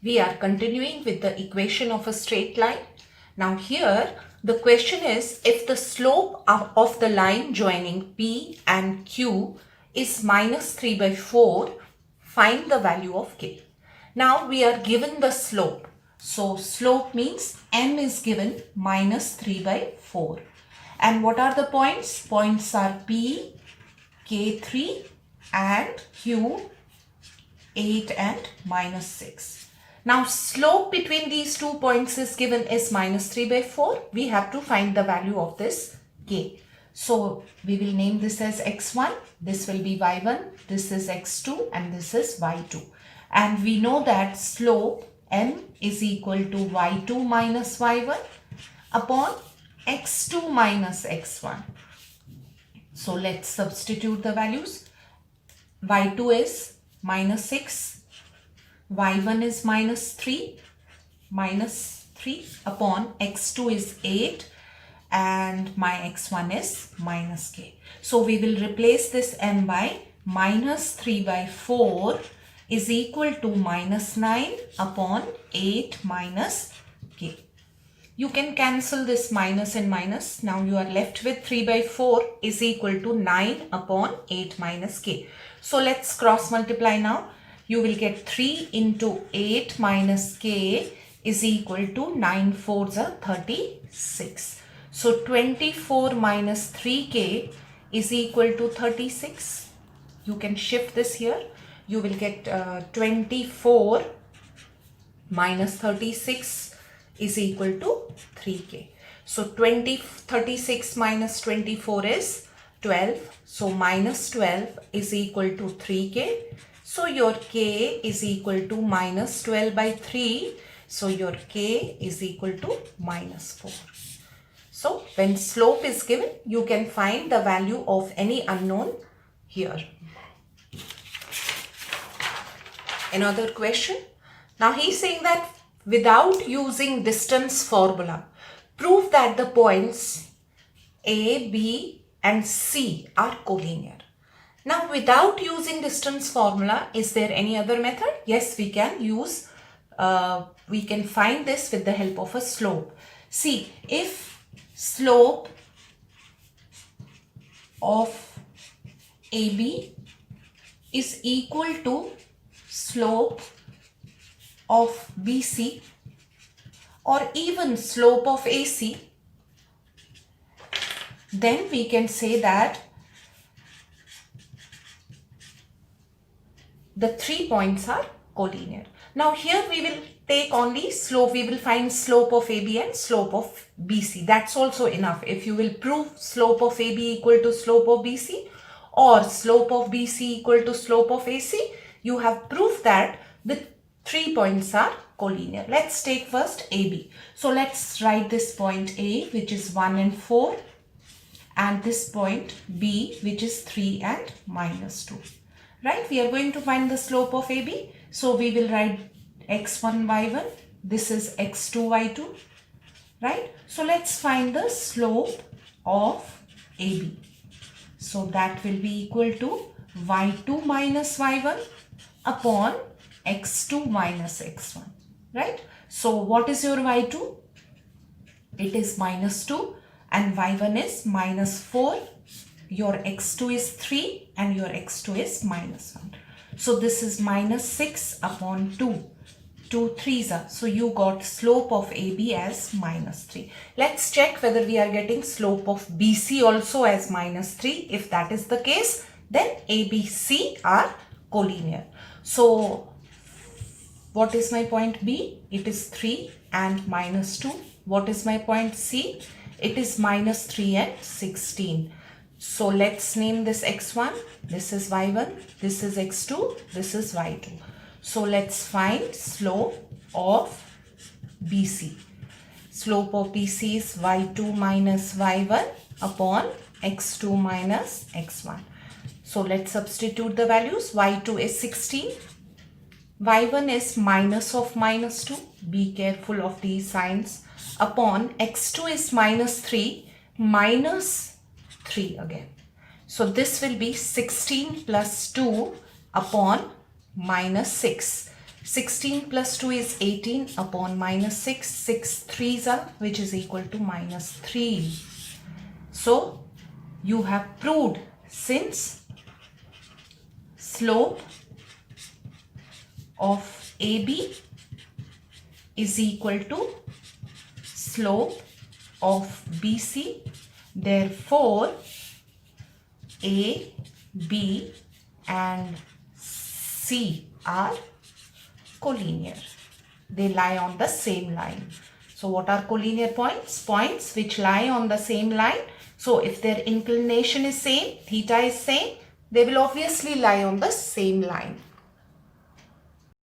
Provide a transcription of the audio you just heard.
We are continuing with the equation of a straight line. Now here the question is, if the slope of the line joining P and Q is minus 3 by 4, find the value of K. Now we are given the slope. So slope means M is given minus 3 by 4. And what are the points? Points are P, K3 and Q 8 and minus 6. Now slope between these 2 points is given is minus 3 by 4. We have to find the value of this K. So we will name this as x1, this will be y1, this is x2 and this is y2. And we know that slope M is equal to y2 minus y1 upon x2 minus x1. So let's substitute the values. Y2 is minus 6, y1 is minus 3 upon x2 is 8 and my x1 is minus k. So we will replace this m by minus 3 by 4 is equal to minus 9 upon 8 minus k. You can cancel this minus and minus. Now you are left with 3 by 4 is equal to 9 upon 8 minus k. So let's cross multiply now. You will get 3 into 8 minus k is equal to 9 4s are 36. So 24 minus 3k is equal to 36. You can shift this here. You will get 24 minus 36 is equal to 3k. So 36 minus 24 is 12. So minus 12 is equal to 3k. So your k is equal to minus 12 by 3. So your k is equal to minus 4. So when slope is given, you can find the value of any unknown here. Another question. Now he is saying that without using distance formula, prove that the points A, B and C are collinear. Now without using distance formula, is there any other method? Yes, we can use, we can find this with the help of a slope. See, if slope of AB is equal to slope of BC or even slope of AC, then we can say that the 3 points are collinear. Now here we will take only slope, we will find slope of AB and slope of BC. That's also enough. If you will prove slope of AB equal to slope of BC or slope of BC equal to slope of AC, you have proved that the 3 points are collinear. Let's take first AB. So let's write this point A, which is 1 and 4, and this point B, which is 3 and minus 2. Right? We are going to find the slope of AB. So we will write x1 y1. This is x2 y2. Right? So let's find the slope of AB. So that will be equal to y2 minus y1 upon x2 minus x1. Right? So what is your y2? It is minus 2 and y1 is minus 4. Your x2 is 3 and your x2 is minus 1. So this is minus 6 upon 2. 2 3s are. So you got slope of AB as minus 3. Let's check whether we are getting slope of BC also as minus 3. If that is the case, then ABC are collinear. So what is my point B? It is 3 and minus 2. What is my point C? It is minus 3 and 16. So let's name this x1, this is y1, this is x2, this is y2. So let's find slope of BC. Slope of BC is y2 minus y1 upon x2 minus x1. So let's substitute the values. Y2 is 16. Y1 is minus of minus 2. Be careful of these signs. Upon x2 is minus 3 minus 3 again. So this will be 16 plus 2 upon minus 6. 16 plus 2 is 18 upon minus 6. 6 3s are, which is equal to minus 3. So you have proved, since slope of AB is equal to slope of BC, therefore A, B and C are collinear. They lie on the same line. So what are collinear points? Points which lie on the same line. So if their inclination is same, theta is same, they will obviously lie on the same line.